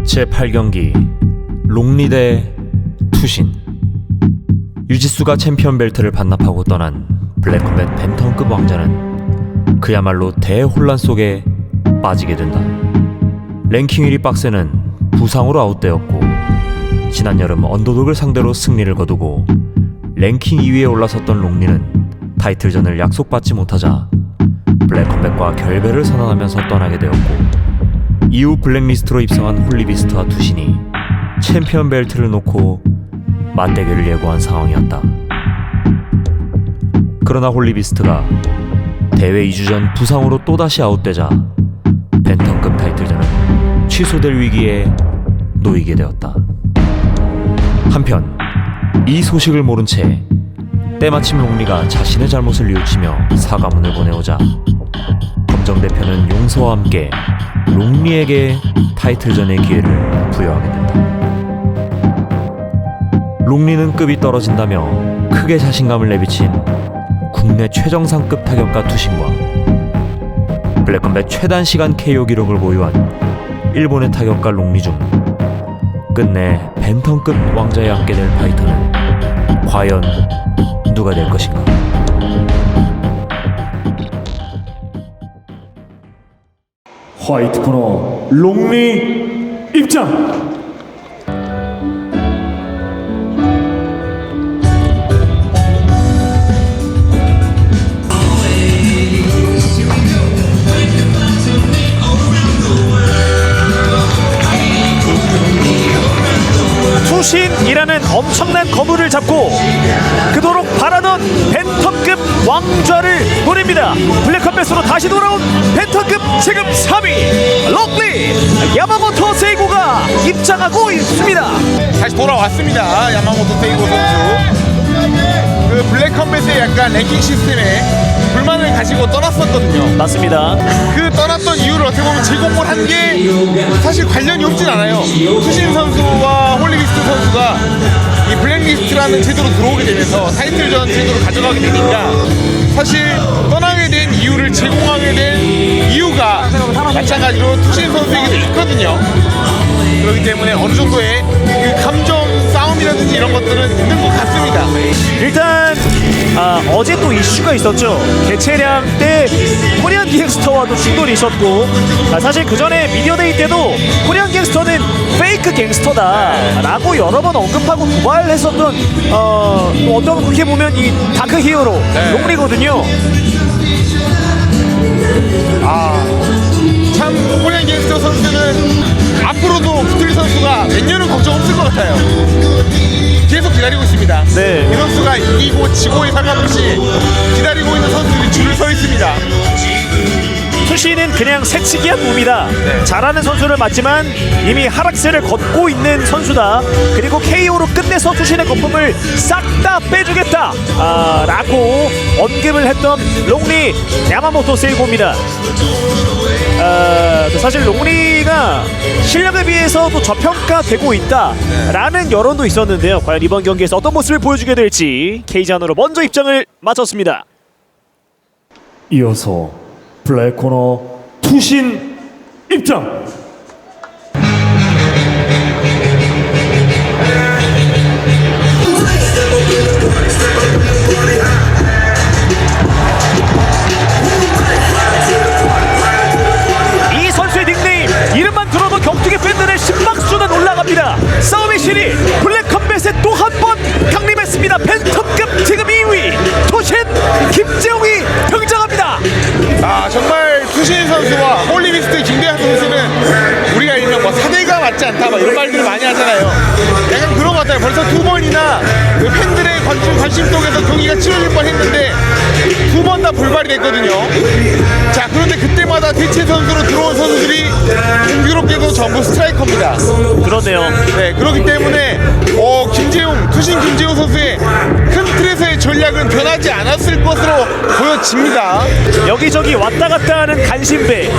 제8경기 롱리 대 투신. 유지수가 챔피언 벨트를 반납하고 떠난 블랙컴뱃 벤턴급 왕자는 그야말로 대혼란 속에 빠지게 된다. 랭킹 1위 박스는 부상으로 아웃되었고, 지난 여름 언더독을 상대로 승리를 거두고 랭킹 2위에 올라섰던 롱리는 타이틀전을 약속받지 못하자 블랙컴뱃과 결별을 선언하면서 떠나게 되었고, 이후 블랙리스트로 입성한 홀리비스트와 투신이 챔피언 벨트를 놓고 맞대결을 예고한 상황이었다. 그러나 홀리비스트가 대회 2주 전 부상으로 또다시 아웃되자 벤턴급 타이틀전은 취소될 위기에 놓이게 되었다. 한편 이 소식을 모른 채 때마침 롱리가 자신의 잘못을 뉘우치며 사과문을 보내오자 검정 대표는 용서와 함께 롱리에게 타이틀전의 기회를 부여하게 된다. 롱리는 급이 떨어진다며 크게 자신감을 내비친 국내 최정상급 타격가 투신과 블랙컴뱃 최단 시간 KO 기록을 보유한 일본의 타격가 롱리 중 끝내 벤턴급 왕자에 앉게 될 파이터는 과연 누가 될 것인가? 화이트 코너 롱리 입장! 투신이라는 엄청난 거물을 잡고 그토록 바라던 벤턴급 왕좌를 노립니다. 블랙컴뱃으로 다시 돌아온 벤턴급 지금 3위 롱리 야마모토 세이고가 입장하고 있습니다. 다시 돌아왔습니다. 야마모토 세이고 선수. 그 블랙컴뱃의 약간 랭킹 시스템에 불만을 가지고 떠났었거든요. 맞습니다. 그 떠났던 이유를 어떻게 보면 제공을 한 게 사실 관련이 없진 않아요. 투신 선수와 홀리비스트 선수가 이 블랙리스트라는 제도로 들어오게 되면서 타이틀전 제도를 가져가게 되니까 사실 떠나게 된 이유를 제공하게 된 이유가 마찬가지로 투신 선수에게도 있거든요. 그렇기 때문에 어느 정도의 그 감정 싸움이라든지 이런 것들은 있는 것 같습니다. 일단 어제 또 이슈가 있었죠. 개체량 때 코리안 갱스터와도 충돌이 있었고, 사실 그 전에 미디어데이 때도 코리안 갱스터는 페이크 갱스터다 라고 여러 번 언급하고 도발했었던 어떤 그렇게 보면 이 다크 히어로 롱리거든요. 참 코리안 갱스터 선수는 앞으로도 부트리 선수가 몇 년은 걱정 없을 것 같아요. 계속 기다리고 있습니다. 네. 이 선수가 이기고 지고에 상관없이 기다리고 있는 선수들이 줄을 서 있습니다. 투신은 그냥 새치기한 몸이다. 잘하는 선수를 맞지만 이미 하락세를 걷고 있는 선수다. 그리고 KO로 끝내서 투신의 거품을 싹 다 빼주겠다 라고 언급을 했던 롱리 야마모토 세이고입니다. 사실 롱리가 실력에 비해서도 저평가되고 있다라는 여론도 있었는데요. 과연 이번 경기에서 어떤 모습을 보여주게 될지 K잔으로 먼저 입장을 마쳤습니다. 이어서 블랙 코너 투신 입장! 이 선수의 닉네임 이름만 들어도 격투기 팬들의 심박수는 올라갑니다. 싸움의 신이 블랙컴뱃에 또 한 번 강림했습니다. 벤턴급 지금 2위 투신 김재웅이 등장합니다. 정말 투신 선수와 홀리비스트 김대한 선수는 우리가 일명 뭐 사대가 맞지 않다 이런 말들을 많이 하잖아요. 약간 그런 것 같아요. 벌써 두 번이나 그 팬들의 관심 속에서 경기가 치러질 뻔했는데 두 번 다 불발이 됐거든요. 자, 그런데 그때마다 대체 선수로 들어온 선수들이 공교롭게도 전부 스트라이커입니다. 그렇네요. 네, 그렇기 때문에 투신 김재웅 선수의 큰 틀에서의 전략은 변하지 않았을 것으로 보여집니다. 여기저기 왔다 갔다 하는 간신배,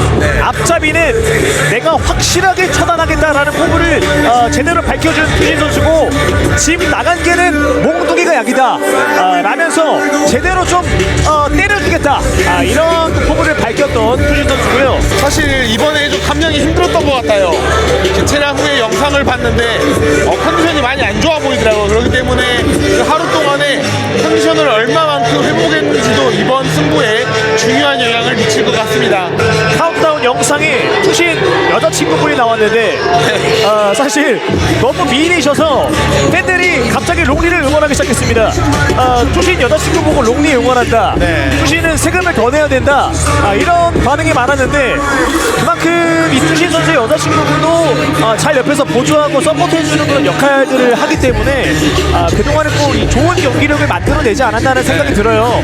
앞잡이는 내가 확실하게 처단하겠다라는 포부를 제대로 밝혀준 투신 선수고, 집 나간 개는 몽둥이가 약이다 라면서 제대로 좀 때려주겠다 하겠다. 이런 포부를 밝혔던 투신 선수고요. 사실 이번에 좀 감량이 힘들었던 것 같아요. 개체량 후에 영상을 봤는데 컨디션이 많이 안 좋아 보이더라고요. 그렇기 때문에 그 하루 동안에 컨디션을 얼마만큼 회복했는지도 이번 승부에 중요한 영향을 미칠 것 같습니다. 카운트다운 영상에 투신 여자친구분이 나왔는데 사실 너무 미인이셔서 팬들이 갑자기 롱리를 응원하기 시작했습니다. 투신 여자친구 보고 롱리 응원한다. 네. 투신은 세금을 더 내야 된다. 이런 반응이 많았는데 그만큼 이 투신 선수의 여자친구분도 잘 옆에서 보조하고 서포트해주는 그런 역할들을 하기 때문에 그동안은 꼭 이 좋은 경기력을 만들어내지 않았다는 생각이 들어요.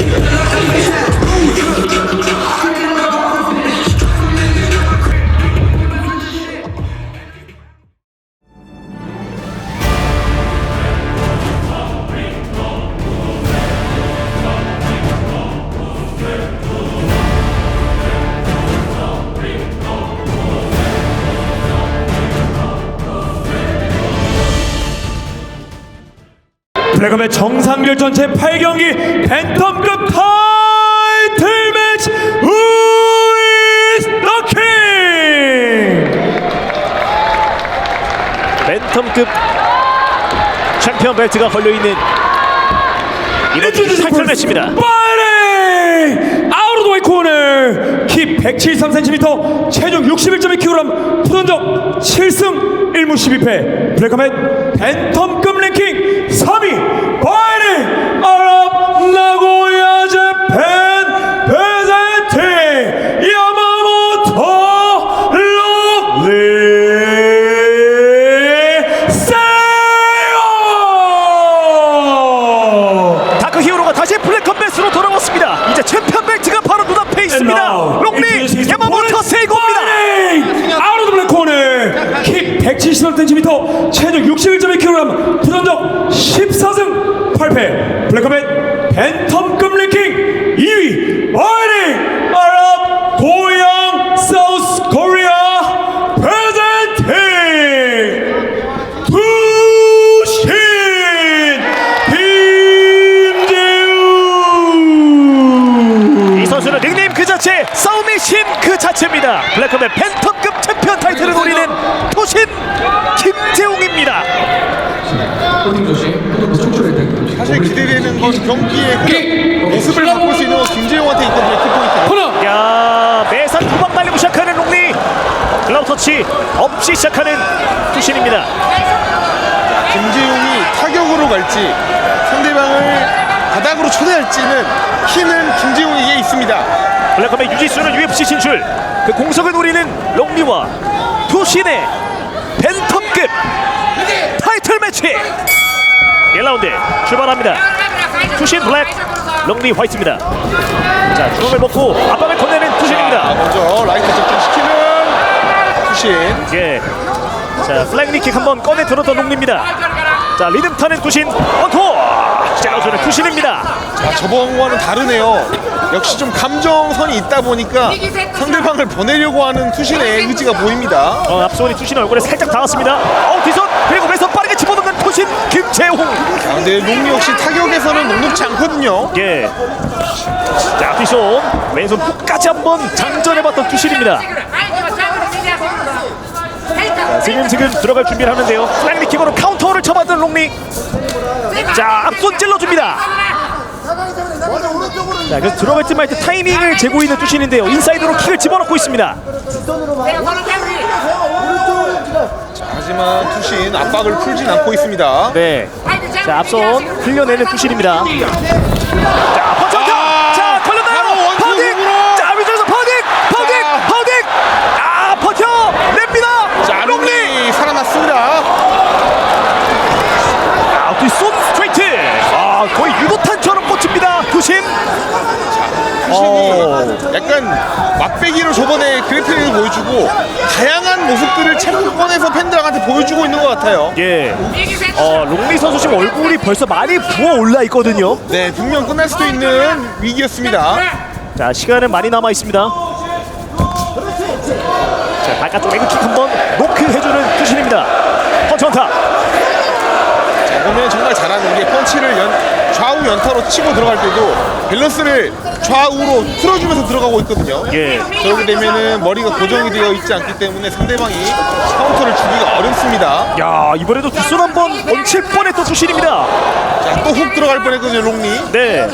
블랙컴의 정상결전 제8경기 팬텀급 타이틀 매치 Who is the King? 벤텀급 챔피언 벨트가 걸려있는 이번 타이틀 매치입니다. 파이팅! 아웃 오브 더 웨이 코너 키 173cm 체중 61.2kg 부전적 7승 1무 12패 블랙컴의 팬텀급 랭킹 3위 파이팅! 아랍 나고야 재팬 베제티 야마모토 록리 세요 다크 히어로가 다시 블랙컴 벨트로 돌아왔습니다. 이제 챔피언 벨트가 바로 눈앞에 있습니다. 롱리 야마모토 세이고입니다. 아웃 오브 블랙 코너 키 170cm 체중 61.2kg 부전적 14승 8패 블랙컴의 팬텀급 랭킹 2위 파이팅! 아랍 고양 사우스 코리아 프레젠팅 투신 김재우 이 선수는 닉네임 그 자체, 싸움의 신 그 자체입니다. 블랙컴의 팬텀급 챔피언 타이틀을 노리는 토신 김재웅입니다. 사실 기대되는 건 경기의 모습을 바꿀 수 있는 건 김재용한테 있거든요. 키포인트. 야, 매산 후방 날리고 시작하는 롱리. 글라우 터치 없이 시작하는 투신입니다. 김재용이 타격으로 갈지 상대방을 바닥으로 초대할지는 힘은 김재용에게 있습니다. 블랙컴의 유지수는 UFC 진출. 그 공석을 노리는 롱리와 투신의 팬텀급 타이틀 매치 1라운드 출발합니다. 투신 블랙, 롱리 화이트입니다. 자, 주먹을 먹고 압박을 건네는 투신입니다. 먼저 라이트 접근시키는 투신. 예. 자, 플랭리킥 한번 꺼내 들었던 롱리입니다. 자, 리듬 타는 투신 원투 찔러주는 투신입니다. 자, 저번과는 다르네요. 역시 좀 감정선이 있다 보니까 상대방을 보내려고 하는 투신의 의지가 보입니다. 앞손이 투신 얼굴에 살짝 닿았습니다. 뒷손 그리고 왼손 빠르게 집어넣는 투신 김재홍. 자, 근데 롱리 역시 타격에서는 녹록지 않거든요. 예. 자, 뒷손 왼손 끝까지 한번 장전해봤던 투신입니다. 지금 들어갈 준비를 하는데요. 플랭리킥으로 카운터를 쳐받은 롱리. 자, 앞손 찔러줍니다. 자, 그래서 들어갈 듯 말 듯 타이밍을 재고 있는 투신인데요. 인사이드로 킥을 집어넣고 있습니다. 자, 하지만 투신 압박을 풀진 않고 있습니다. 네. 자, 앞손 흘려내는 투신입니다. 자, 퍼쳤다. 자, 걸렸나요? 바로 원투 파우딩. 훅으로. 자, 위쪽에서 파우딩. 버텨냅니다. 자, 롱리 살아났습니다. 뒷손 스트레이트. 거의 유도탄처럼 꽂힙니다. 투신. 투신이 약간 맛배기로 저번에 그래플링을 보여주고 다양한 모습들을 챔프권에서 팬들한테 보여주고 있는 것 같아요. 예. 롱리 선수 지금 얼굴이 벌써 많이 부어 올라 있거든요. 네, 분명 끝날 수도 있는 위기였습니다. 자, 시간은 많이 남아 있습니다. 자, 바깥쪽 레그킥 한번 노크 해주는 투신입니다. 펀치 원타. 이번에 보면 정말 잘하는 게 펀치를 좌우 연타로 치고 들어갈 때도 밸런스를 좌우로 틀어주면서 들어가고 있거든요. 예. 그렇게 되면은 머리가 고정이 되어 있지 않기 때문에 상대방이 카운터를 주기가 어렵습니다. 야, 이번에도 뒷손 한번 얹힐 뻔했던 투신입니다. 자, 또 훅 들어갈 뻔했거든요, 롱리. 네.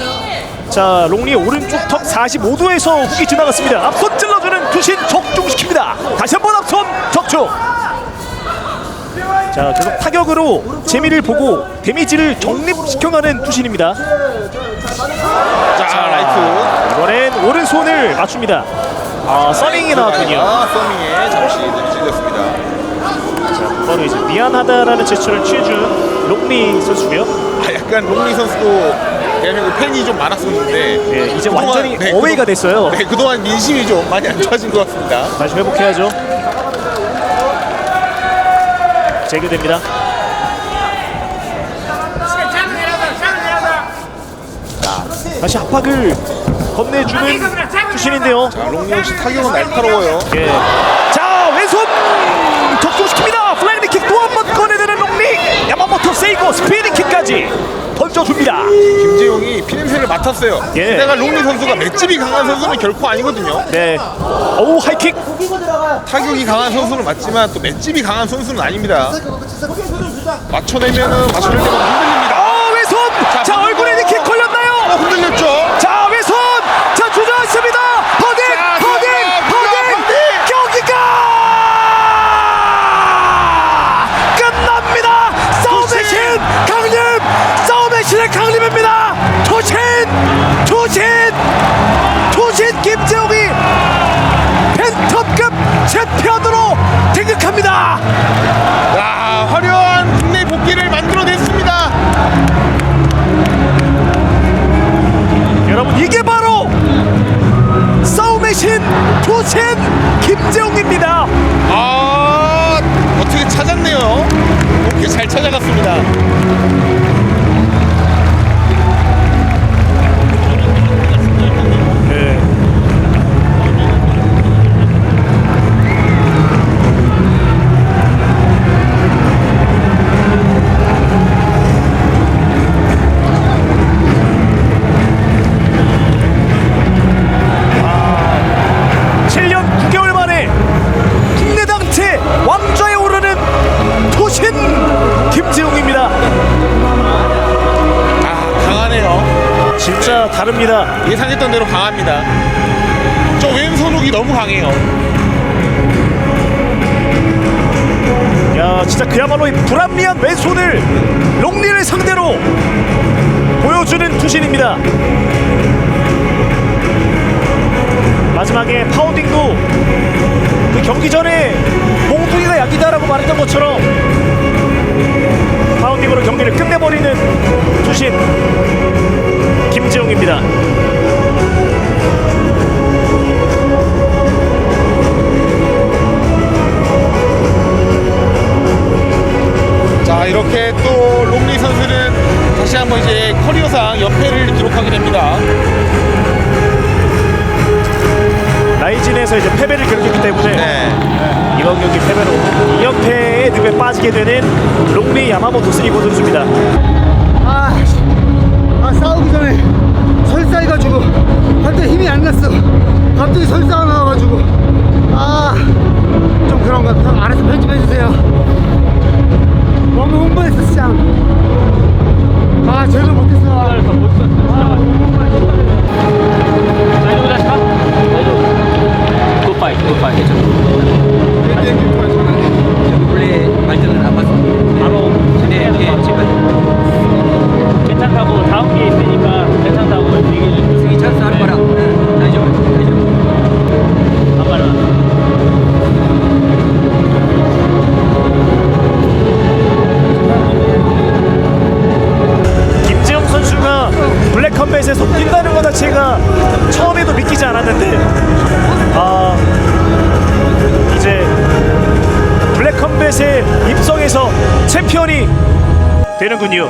자, 롱리 오른쪽 턱 45도에서 훅이 지나갔습니다. 앞손 찔러주는 투신 적중시킵니다. 다시 한번 앞손 적중. 자, 계속 타격으로 재미를 보고 데미지를 적립시켜가는 투신입니다. 자, 라이트. 이번엔 오른손을 맞춥니다. 아, 서밍이 나왔군요. 서밍에 잠시 찔렸습니다. 자, 바로 이제 미안하다라는 제스처를 취해준 롱리 선수고요. 아, 약간 롱리 선수도 대한민국 팬이 좀 많았었는데 네, 이제 그동안, 완전히 네, 어웨이가 됐어요. 네, 그동안 민심이 좀 많이 안 좋아진 것 같습니다. 다시 회복해야죠. 재교됩니다. 다시 압박을 건네주는 투신인데요. 자, 롱리 역시 타격은 날카로워요. 예. 자, 왼손 적중시킵니다. 플라이밍 킥 또 한 번 꺼내드는 롱리. 야마모토 세이고 스피닝 킥까지 던져줍니다. 김재용이 피냄새를 맡았어요. 예. 내가 롱리 선수가 맷집이 강한 선수는 결코 아니거든요. 네. 오, 하이킥. 타격이 강한 선수는 맞지만 또 맷집이 강한 선수는 아닙니다. 맞춰내면은 맞춰낼 때마다 흔들립니다. 왼손. 자, 얼굴에 니킥 걸렸나요? 흔들렸죠. 자, 왼손. 자, 주저앉습니다. 퍼딩. 경기가 끝납니다. 싸움의 신 강림. 싸움의 신의 강림입니다. 투신 김재웅이 팬텀급 챔피언으로 등극합니다. 야, 화려한 국내 복귀를 만들어냈습니다. 여러분, 이게 바로 싸움의 신 투신 김재웅입니다. 아, 어떻게 찾았네요. 오케이, 잘 찾아갔습니다. 네. 아, 7년 9개월 만에 국내 당체 왕좌에 오르는 토신 김재웅입니다. 아, 강하네요. 진짜 다릅니다. 예상했던 대로 강합니다. 저 왼손 훅이 너무 강해요. 야, 진짜 그야말로 이 불합리한 왼손을 롱리를 상대로 보여주는 투신입니다. 마지막에 파운딩도 그 경기 전에 몽둥이가 약이다라고 말했던 것처럼 파운딩으로 경기를 끝내버리는 투신 김재웅입니다. 자, 이렇게 또 롱리 선수는 다시 한번 이제 커리어상 연패를 기록하게 됩니다. 라이진에서 이제 패배를 기록했기 때문에 네. 이번 경기 패배로 2연패의 늪에 빠지게 되는 롱리 야마모토 스이고 선수입니다. 싸우기 전에 설사해가지고 한때 힘이 안 났어. 갑자기 설사가 나와가지고 좀 그런 거 알아서 편집해주세요. 너무 흥분했어 시장. 제대로 못했어. 굿바이 괜찮아. 원래 발전을 안 봤어. 바로 네, 지금 괜찮다고 다음 기회 있으니까 괜찮다고 얘기해 줘. 승희 찬스 할 거라. 다이죠. 안 말아. 김재웅 선수가 블랙컴뱃에서 뛴다는 것 자체가 처음에도 믿기지 않았는데 이제 블랙컴뱃에 입성해서 챔피언이 되는군요.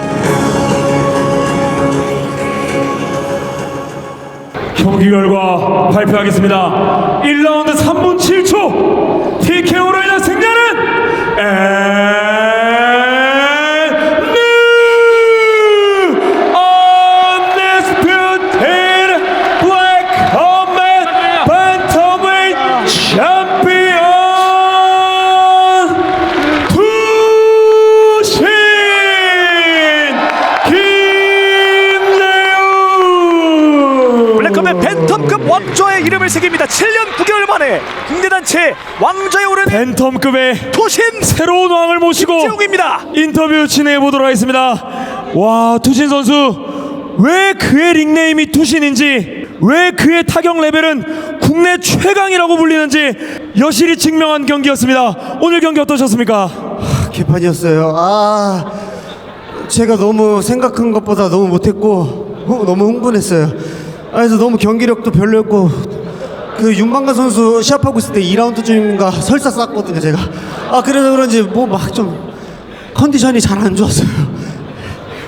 경기 결과 발표하겠습니다. 1라운드 3분 7초 TKO로 인한 승자는 왕좌의 이름을 새깁니다. 7년 9개월 만에 국내 단체 왕좌에 오른 팬텀급의 투신 새로운 왕을 모시고 김재웅입니다. 인터뷰 진행해 보도록 하겠습니다. 와, 투신 선수 왜 그의 닉네임이 투신인지, 왜 그의 타격 레벨은 국내 최강이라고 불리는지 여실히 증명한 경기였습니다. 오늘 경기 어떠셨습니까? 개판이었어요. 제가 너무 생각한 것보다 너무 못했고 너무 흥분했어요. 그래서 너무 경기력도 별로였고, 그 윤방가 선수 시합하고 있을 때 2라운드쯤인가 설사 쌌거든요 제가. 그래서 그런지 뭐 막 좀 컨디션이 잘 안 좋았어요.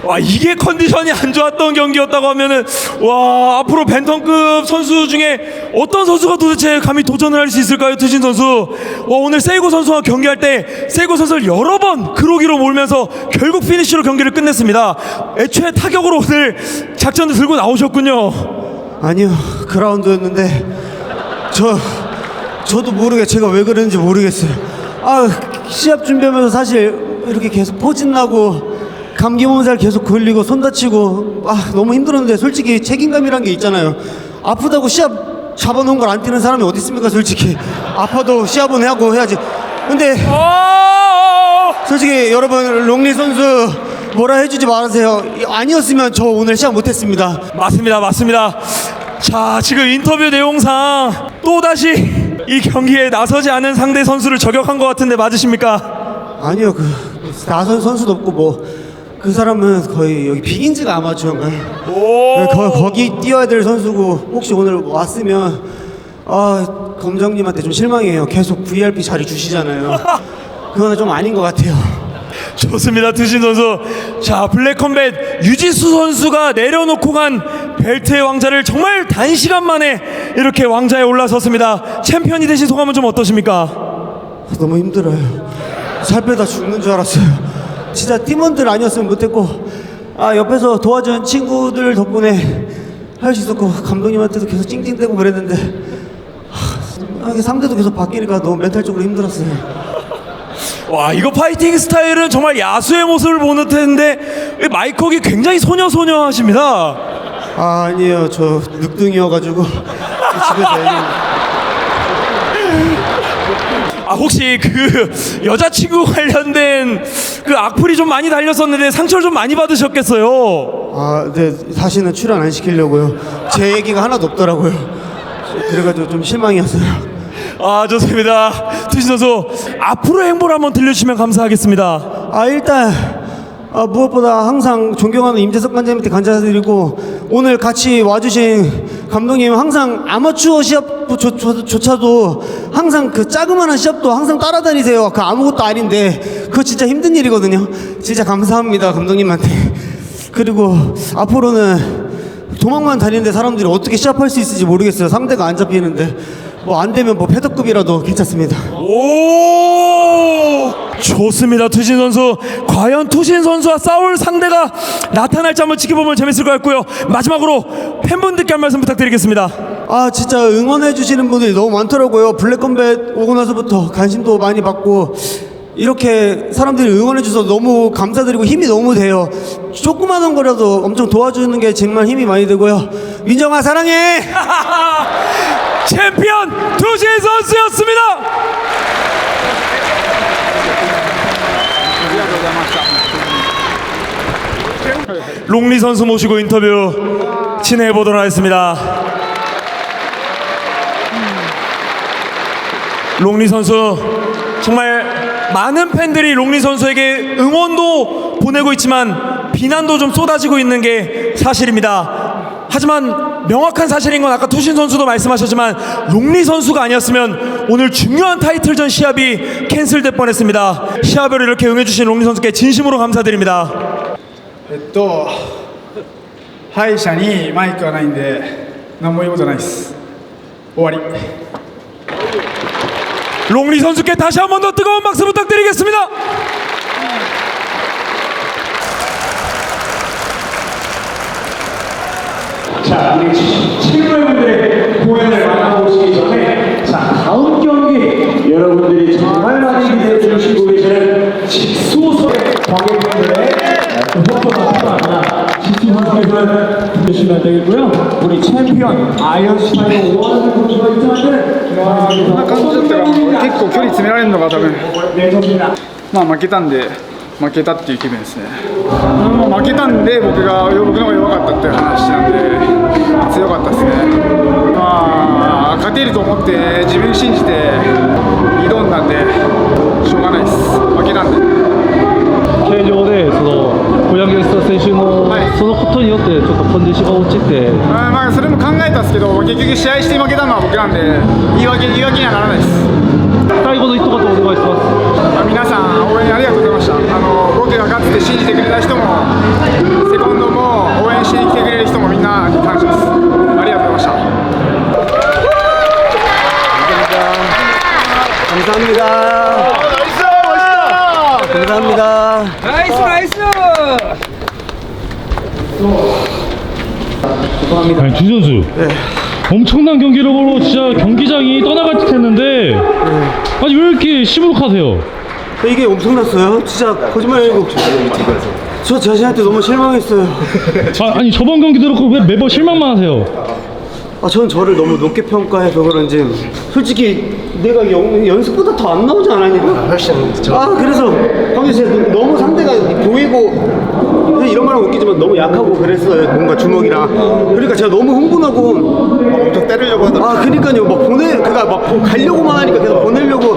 와, 이게 컨디션이 안 좋았던 경기였다고 하면은, 와, 앞으로 벤턴급 선수 중에 어떤 선수가 도대체 감히 도전을 할 수 있을까요, 투신 선수? 와, 오늘 세이고 선수와 경기할 때 세이고 선수를 여러 번 그로기로 몰면서 결국 피니쉬로 경기를 끝냈습니다. 애초에 타격으로 오늘 작전을 들고 나오셨군요. 아니요, 그 라운드였는데 저도 모르게 제가 왜 그랬는지 모르겠어요. 시합 준비하면서 사실 이렇게 계속 포진나고 감기 몸살 계속 걸리고 손 다치고 너무 힘들었는데, 솔직히 책임감이란 게 있잖아요. 아프다고 시합 잡아놓은 걸 안 뛰는 사람이 어디 있습니까? 솔직히 아파도 시합은 하고 해야지. 근데 솔직히 여러분, 롱리 선수 뭐라 해주지 말으세요. 아니었으면 저 오늘 시합 못했습니다. 맞습니다. 자, 지금 인터뷰 내용상 또다시 이 경기에 나서지 않은 상대 선수를 저격한 것 같은데 맞으십니까? 아니요, 나선 선수도 없고 그 사람은 거의 여기 빅인즈가 아마추어인가요? 거기 뛰어야 될 선수고, 혹시 오늘 왔으면 검정님한테 좀 실망해요. 계속 VRP 자리 주시잖아요. 그거는 좀 아닌 것 같아요. 좋습니다, 투신 선수. 자, 블랙컴뱃 유지수 선수가 내려놓고 간 벨트의 왕자를 정말 단시간 만에 이렇게 왕자에 올라섰습니다. 챔피언이 되신 소감은 좀 어떠십니까? 너무 힘들어요. 살 빼다 죽는 줄 알았어요. 진짜 팀원들 아니었으면 못했고, 옆에서 도와준 친구들 덕분에 할 수 있었고, 감독님한테도 계속 찡찡대고 그랬는데 이게 상대도 계속 바뀌니까 너무 멘탈적으로 힘들었어요. 와, 이거 파이팅 스타일은 정말 야수의 모습을 보는 텐데 마이크업이 굉장히 소녀하십니다. 아니에요, 저 늑등이어가지고 집에서 얘기합니다. 혹시 그 여자친구 관련된 그 악플이 좀 많이 달렸었는데 상처를 좀 많이 받으셨겠어요? 네, 다시는 출연 안 시키려고요. 제 얘기가 하나도 없더라고요. 그래가지고 좀 실망이었어요. 좋습니다. 투신 선수, 앞으로의 행보를 한번 들려주시면 감사하겠습니다. 일단 무엇보다 항상 존경하는 임재석 관장님한테 감사드리고, 오늘 같이 와주신 감독님, 항상 아마추어 시합조차도 항상 그 자그마한 시합도 항상 따라다니세요. 그 아무것도 아닌데 그거 진짜 힘든 일이거든요. 진짜 감사합니다, 감독님한테. 그리고 앞으로는 도망만 다니는데 사람들이 어떻게 시합할 수 있을지 모르겠어요. 상대가 안 잡히는데 뭐 안 되면 뭐 패더급이라도 괜찮습니다. 오, 좋습니다, 투신 선수. 과연 투신 선수와 싸울 상대가 나타날지 한번 지켜보면 재밌을 것 같고요. 마지막으로 팬분들께 한 말씀 부탁드리겠습니다. 진짜 응원해 주시는 분들이 너무 많더라고요. 블랙컴뱃 오고 나서부터 관심도 많이 받고, 이렇게 사람들이 응원해 주셔서 너무 감사드리고 힘이 너무 돼요. 조그마한 거라도 엄청 도와주는 게 정말 힘이 많이 되고요. 민정아 사랑해. 챔피언 투신 선수였습니다. 롱리 선수 모시고 인터뷰 진행해 보도록 하겠습니다. 롱리 선수, 정말 많은 팬들이 롱리 선수에게 응원도 보내고 있지만 비난도 좀 쏟아지고 있는 게 사실입니다. 하지만 명확한 사실인 건 아까 투신 선수도 말씀하셨지만 롱리 선수가 아니었으면 오늘 중요한 타이틀전 시합이 캔슬될 뻔했습니다. 시합을 이렇게 응해주신 롱리 선수께 진심으로 감사드립니다. 敗者にマイクはないんで何も言うことないです終わり 롱리 선수께 다시 한 번 더 뜨거운 박수 부탁드리겠습니다. 자, 우리 친구분들의 공연을 만나보시기 전에 자, 다음 경기 여러분들이 정말 많이 기대해 주시고 계시는 직소선의 관객분들의 또 협조가 필요합니다. 직소선수의 선수는 보시면 되겠고요. 우리 챔피언 아이언슈타인 오하나 선수가 입장하는 こんな感じだったら結構距離詰められるのが多分まあ負けたんで負けたっていう気分ですね、まあ、負けたんで僕の方が弱かったっていう話なんで強かったですね。まあ勝てると思って自分信じて挑んだんでしょうがないです。負けたんで形状でその小柳スタ選手の、はいそのことによってちょっとコンディションが落ちてまあそれも考えたんですけど結局試合して負けたのは僕なんで言い訳にはならないです。最後の一言お願いします。皆さん応援ありがとうございました。僕が勝つって信じてくれた人もセコンドも応援しに来てくれる人もみんなに感謝です。ありがとうございました。 감사합니다. 감사합니다. 나이스 나이스. 아니, 준 선수 엄청난 경기력으로 진짜 경기장이 떠나갈 듯 했는데 아니 왜 이렇게 시무룩하세요? 이게 엄청났어요. 진짜 거짓말 아니고 저 자신한테 너무 실망했어요. 아니 저번 경기도 그렇고 왜 매번 실망만 하세요? 전 저를 너무 높게 평가해서 그런지 솔직히 내가 연습보다 더 안 나오지 않았냐? 훨씬 그래서 방금 진짜 너무 상대가 보이고 이런 말하면 웃기지만 너무 약하고 그랬어요. 뭔가 주먹이랑 그러니까 제가 너무 흥분하고 엄청 때리려고 하더라고요. 그러니까요. 막 가려고만 하니까 계속 보내려고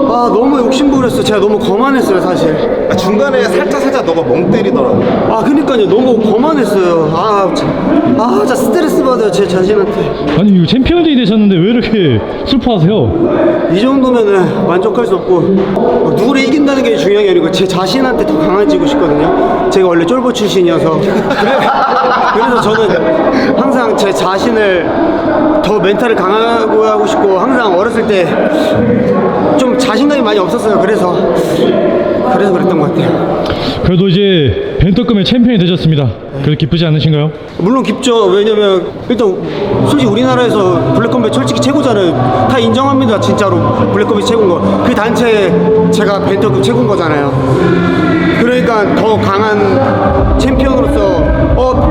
너무 욕심부렸어요. 제가 너무 거만했어요 사실. 중간에 살짝 너가 멍 때리더라고. 그러니까요. 너무 거만했어요. 진짜 스트레스 받아요 제 자신한테. 아니 이거 챔피언이 되셨는데 왜 이렇게 슬퍼하세요? 이 정도면은 만족할 수 없고 누구를 이긴다는 게 중요한 게 아니고 제 자신한테 더 강해지고 싶거든요. 제가 원래 쫄보 출신이어서 그래서 저는 항상 제 자신을 더 멘탈을 강하고 하고 싶고 항상 어렸을 때 좀 자신감이 많이 없었어요. 그래서 그랬던 것 같아요. 그래도 이제 벤터급의 챔피언이 되셨습니다. 그래도 기쁘지 않으신가요? 물론 깊죠. 왜냐면 일단 솔직히 우리나라에서 블랙컴뱃 솔직히 최고잖아요. 다 인정합니다. 진짜로 블랙컴뱃 최고인 거. 그 단체에 제가 벤터급 최고인 거잖아요. 그러니까 더 강한 챔피언으로서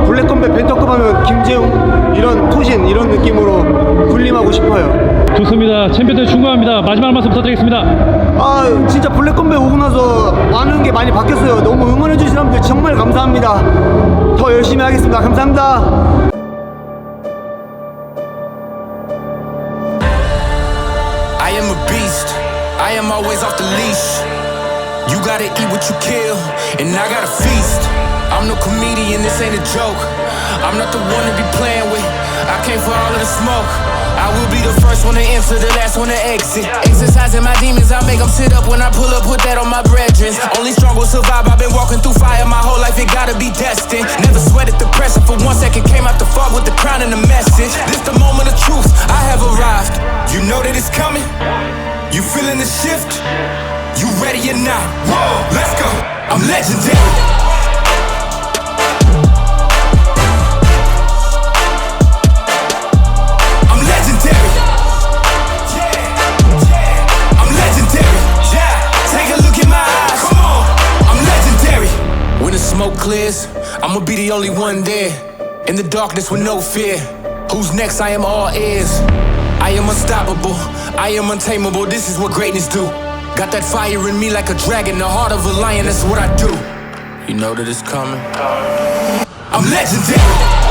블랙컴뱃 벤터급 하면 김재웅 이런 토신 이런 느낌으로 군림하고 싶어요. 좋습니다. 챔피언들 충고합니다. 마지막 말씀 부탁드리겠습니다. 진짜 블랙컴뱃 오고 나서 많은 게 많이 바뀌었어요. 너무 응원해 주신 사람들 정말 감사합니다. 더 열심히 하겠습니다. 감사합니다. I am a beast. I am always off the leash. You gotta eat what you kill, and I gotta feast. I'm no comedian, this ain't a joke. I'm not the one to be playing with. I came for all of the smoke. I will be the first one to enter, the last one to exit. Exercising my demons, I make them sit up when I pull up, put that on my brethren. Only strong will survive, I've been walking through fire my whole life, it gotta be destined. Never sweated the pressure for 1 second, came out the fog with the crown and the message. This the moment of truth, I have arrived. You know that it's coming? You feeling the shift? You ready or not? Whoa, let's go. I'm legendary. Smoke clears, I'ma be the only one there. In the darkness with no fear. Who's next? I am all ears. I am unstoppable, I am untamable. This is what greatness do. Got that fire in me like a dragon, the heart of a lion, that's what I do. You know that it's coming. I'm legendary.